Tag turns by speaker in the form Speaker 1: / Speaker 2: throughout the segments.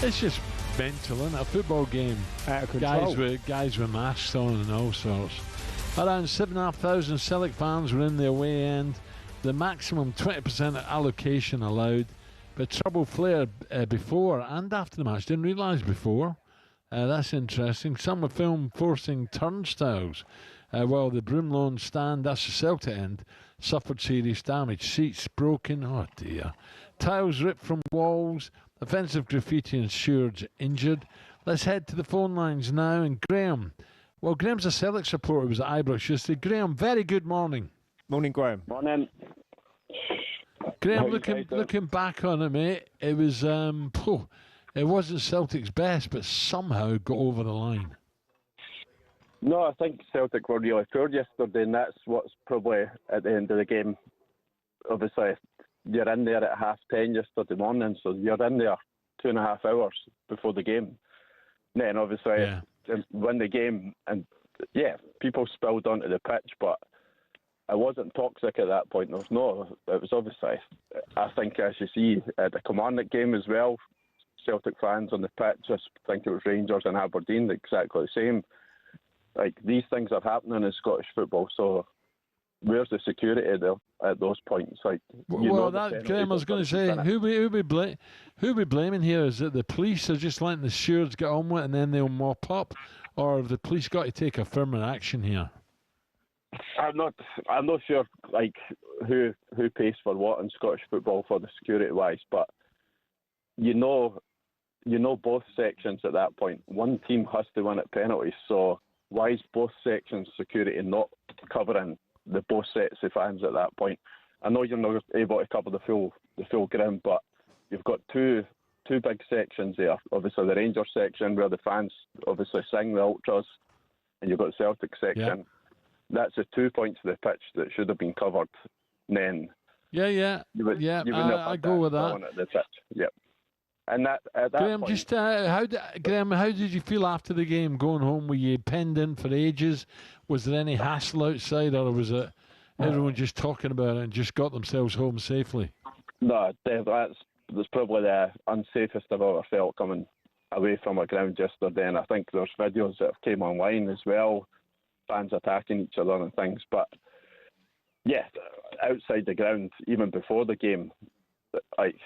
Speaker 1: It's just mental, isn't it? A football game.
Speaker 2: Out of control.
Speaker 1: Guys with masks on and all sorts. Around 7,500 Celtic fans were in the away end. The maximum 20% allocation allowed. But trouble flared before and after the match. Didn't realise before. That's interesting. Some were filmed forcing turnstiles while the Broomloan stand, that's the Celtic end, suffered serious damage. Seats broken. Oh dear. Tiles ripped from walls. Offensive graffiti ensured injured. Let's head to the phone lines now. And Graham. Well, Graham's a Celtic supporter. He was at Ibrox yesterday. Graham, very good morning.
Speaker 2: Morning, Graham.
Speaker 3: Morning.
Speaker 1: Graham, looking back on it, mate, it was it wasn't Celtic's best, but somehow got over the line.
Speaker 3: No, I think Celtic were really poor yesterday, and that's what's probably at the end of the game. Obviously, you're in there at 10:30 yesterday morning, so you're in there 2.5 hours before the game. Then obviously win the game, and people spilled onto the pitch, but it wasn't toxic at that point. It was obviously, I think, as you see, at the Kilmarnock game as well, Celtic fans on the pitch, I think it was Rangers and Aberdeen, exactly the same. Like, these things are happening in Scottish football, so where's the security at those points? Like,
Speaker 1: Graham, I was going to say, who we blaming here? Is it the police are just letting the stewards get on with it and then they'll mop up, or have the police got to take a firmer action here?
Speaker 3: I'm not sure, like, who pays for what in Scottish football for the security wise, but you know both sections at that point. One team has to win at penalties, so why is both sections security not covering the both sets of fans at that point? I know you're not able to cover the full ground, but you've got two big sections there. Obviously the Rangers section where the fans obviously sing the ultras, and you've got the Celtic section. Yeah. That's the 2 points of the pitch that should have been covered. Then
Speaker 1: I go with that.
Speaker 3: At the pitch. Yep. And that at that
Speaker 1: Graham,
Speaker 3: point,
Speaker 1: how did you feel after the game going home? Were you penned in for ages? Was there any hassle outside, or was it everyone just talking about it and just got themselves home safely?
Speaker 3: No, that's probably the unsafest I've ever felt coming away from a ground yesterday. And I think there's videos that have came online as well, fans attacking each other and things. But yeah, outside the ground, even before the game, like,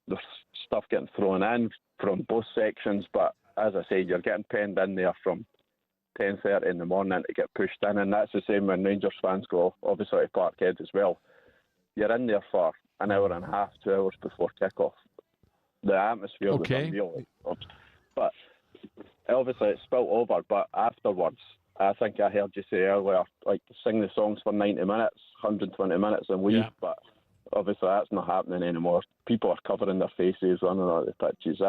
Speaker 3: there's stuff getting thrown in from both sections. But as I say, you're getting penned in there from 10:30 in the morning to get pushed in, and that's the same when Rangers fans go, obviously, to Parkhead as well. You're in there for an hour and a half, 2 hours before kick-off. The atmosphere was unreal. But obviously it spilt over, but afterwards, I think I heard you say earlier, like, sing the songs for 90 minutes, 120 minutes and leave, but obviously that's not happening anymore. People are covering their faces, running out of the pitches.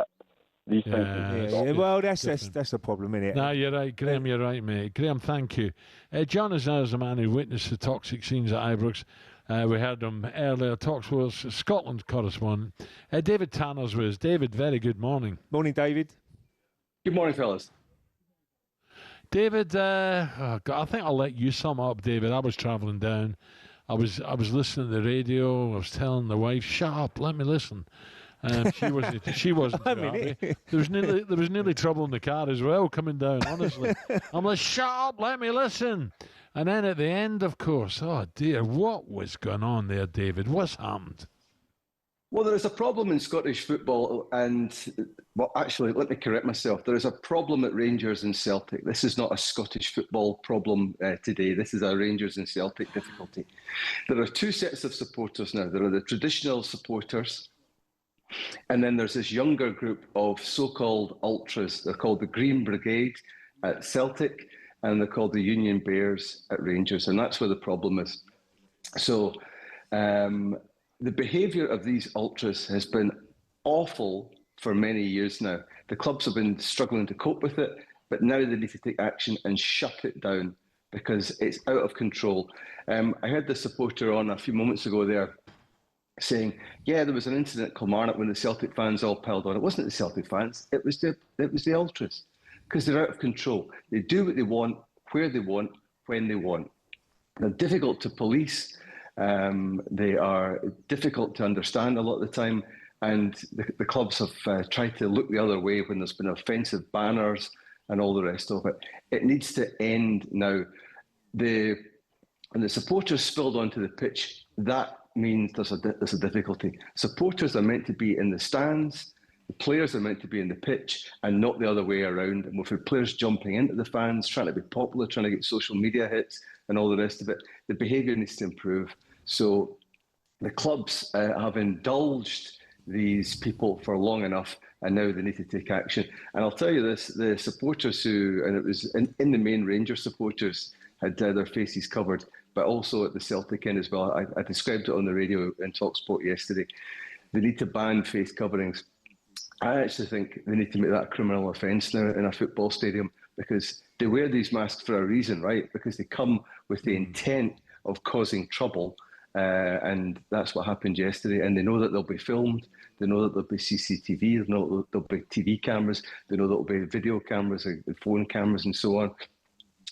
Speaker 3: These things.
Speaker 2: Well, that's a problem, isn't it?
Speaker 1: No, you're right, Graham. You're right, mate. Graham, thank you. John is now as a man who witnessed the toxic scenes at Ibrox. We heard him earlier. talkSPORT Scotland correspondent. David Tanner's with us. David, very good morning.
Speaker 2: Morning, David.
Speaker 4: Good morning, fellas.
Speaker 1: David, I think I'll let you sum up, David. I was travelling down. I was listening to the radio. I was telling the wife, "Shut up, let me listen." She wasn't. There was nearly trouble in the car as well coming down. Honestly, I'm like, "Shut up, let me listen." And then at the end, of course, oh dear, what was going on there, David? What's happened?
Speaker 4: Well, there is a problem in Scottish football, and, well, actually, let me correct myself. There is a problem at Rangers and Celtic. This is not a Scottish football problem today. This is a Rangers and Celtic difficulty. There are two sets of supporters now. There are the traditional supporters, and then there's this younger group of so-called ultras. They're called the Green Brigade at Celtic, and they're called the Union Bears at Rangers, and that's where the problem is. So, the behaviour of these ultras has been awful for many years now. The clubs have been struggling to cope with it, but now they need to take action and shut it down because it's out of control. I heard the supporter on a few moments ago there saying, yeah, there was an incident at Kilmarnock when the Celtic fans all piled on. It wasn't the Celtic fans, it was the ultras, because they're out of control. They do what they want, where they want, when they want. They're difficult to police. They are difficult to understand a lot of the time, and the clubs have tried to look the other way when there's been offensive banners and all the rest of it. It needs to end now. And the supporters spilled onto the pitch, that means there's a difficulty. Supporters are meant to be in the stands, the players are meant to be in the pitch, and not the other way around. And with players jumping into the fans, trying to be popular, trying to get social media hits and all the rest of it, the behaviour needs to improve. So the clubs have indulged these people for long enough, and now they need to take action. And I'll tell you this, the supporters and it was in the main Rangers supporters, had their faces covered, but also at the Celtic end as well. I described it on the radio in talkSPORT yesterday. They need to ban face coverings. I actually think they need to make that a criminal offence now in a football stadium, because they wear these masks for a reason, right? Because they come with the intent of causing trouble. And that's what happened yesterday. And they know that they'll be filmed. They know that there'll be CCTV. They know that there'll be TV cameras. They know there'll be video cameras and phone cameras and so on.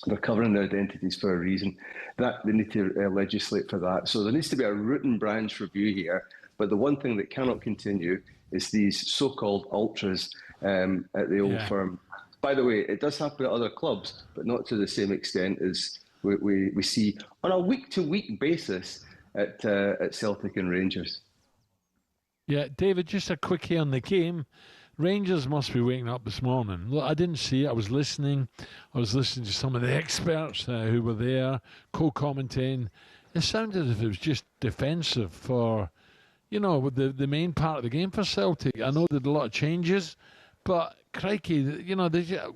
Speaker 4: They're covering their identities for a reason. That they need to legislate for that. So there needs to be a root and branch review here. But the one thing that cannot continue is these so-called ultras at the Old Firm. By the way, it does happen at other clubs, but not to the same extent as we see on a week-to-week basis at Celtic and Rangers.
Speaker 1: Yeah, David, just a quickie on the game. Rangers must be waking up this morning. Look, I didn't see it. I was listening. I was listening to some of the experts who were there, co-commentating. It sounded as if it was just defensive for, the main part of the game for Celtic. I know there's a lot of changes, but crikey,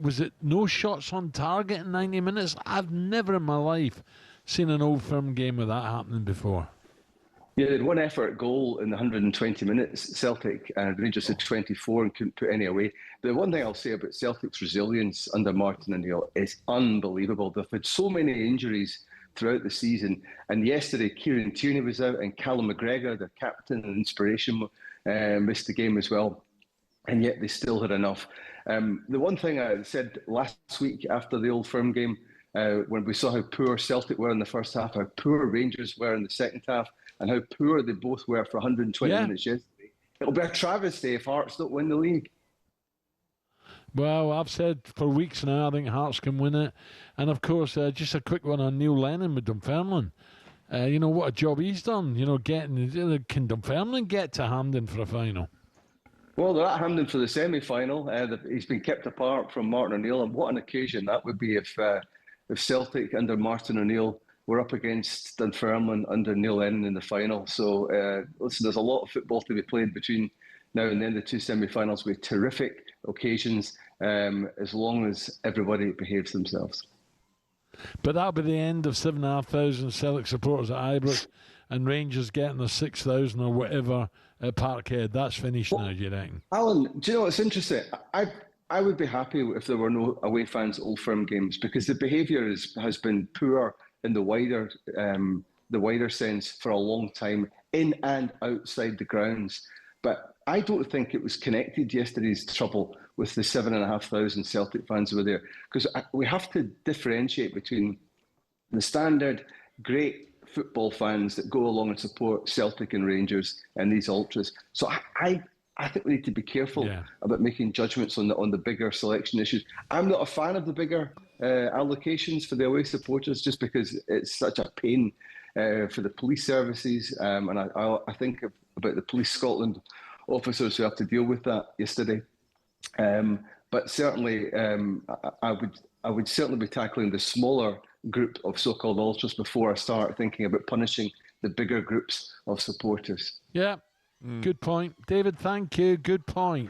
Speaker 1: was it no shots on target in 90 minutes? I've never in my life seen an Old Firm game with that happening before.
Speaker 4: Yeah, they had one effort goal in the 120 minutes, Celtic, and Rangers had 24 and couldn't put any away. The one thing I'll say about Celtic's resilience under Martin O'Neill is unbelievable. They've had so many injuries throughout the season, and yesterday Kieran Tierney was out and Callum McGregor, their captain and inspiration, missed the game as well, and yet they still had enough. The one thing I said last week after the Old Firm game, when we saw how poor Celtic were in the first half, how poor Rangers were in the second half, and how poor they both were for 120 minutes yesterday. It'll be a travesty if Hearts don't win the league.
Speaker 1: Well, I've said for weeks now, I think Hearts can win it. And of course, just a quick one on Neil Lennon with Dunfermline. What a job he's done. Can Dunfermline get to Hampden for a final?
Speaker 4: Well, they're at Hampden for the semi-final. He's been kept apart from Martin O'Neill, and what an occasion that would be if Celtic under Martin O'Neill were up against Dunfermline under Neil Lennon in the final. So, listen, there's a lot of football to be played between now and then. The two semi-finals will be terrific occasions, as long as everybody behaves themselves.
Speaker 1: But that'll be the end of 7,500 Celtic supporters at Ibrox, and Rangers getting the 6,000 or whatever at Parkhead. That's finished now, do you reckon?
Speaker 4: Alan, do you know what's interesting? I would be happy if there were no away fans at Old Firm games, because the behaviour has been poor in the wider sense for a long time, in and outside the grounds. But I don't think it was connected, yesterday's trouble, with the 7,500 Celtic fans who were there, because we have to differentiate between the standard great football fans that go along and support Celtic and Rangers and these ultras. So I think we need to be careful about making judgments on the bigger selection issues. I'm not a fan of the bigger allocations for the away supporters, just because it's such a pain for the police services. And I think about the Police Scotland officers who have to deal with that yesterday. But certainly, I would certainly be tackling the smaller group of so-called ultras before I start thinking about punishing the bigger groups of supporters.
Speaker 1: Yeah. Good point. David, thank you. Good point.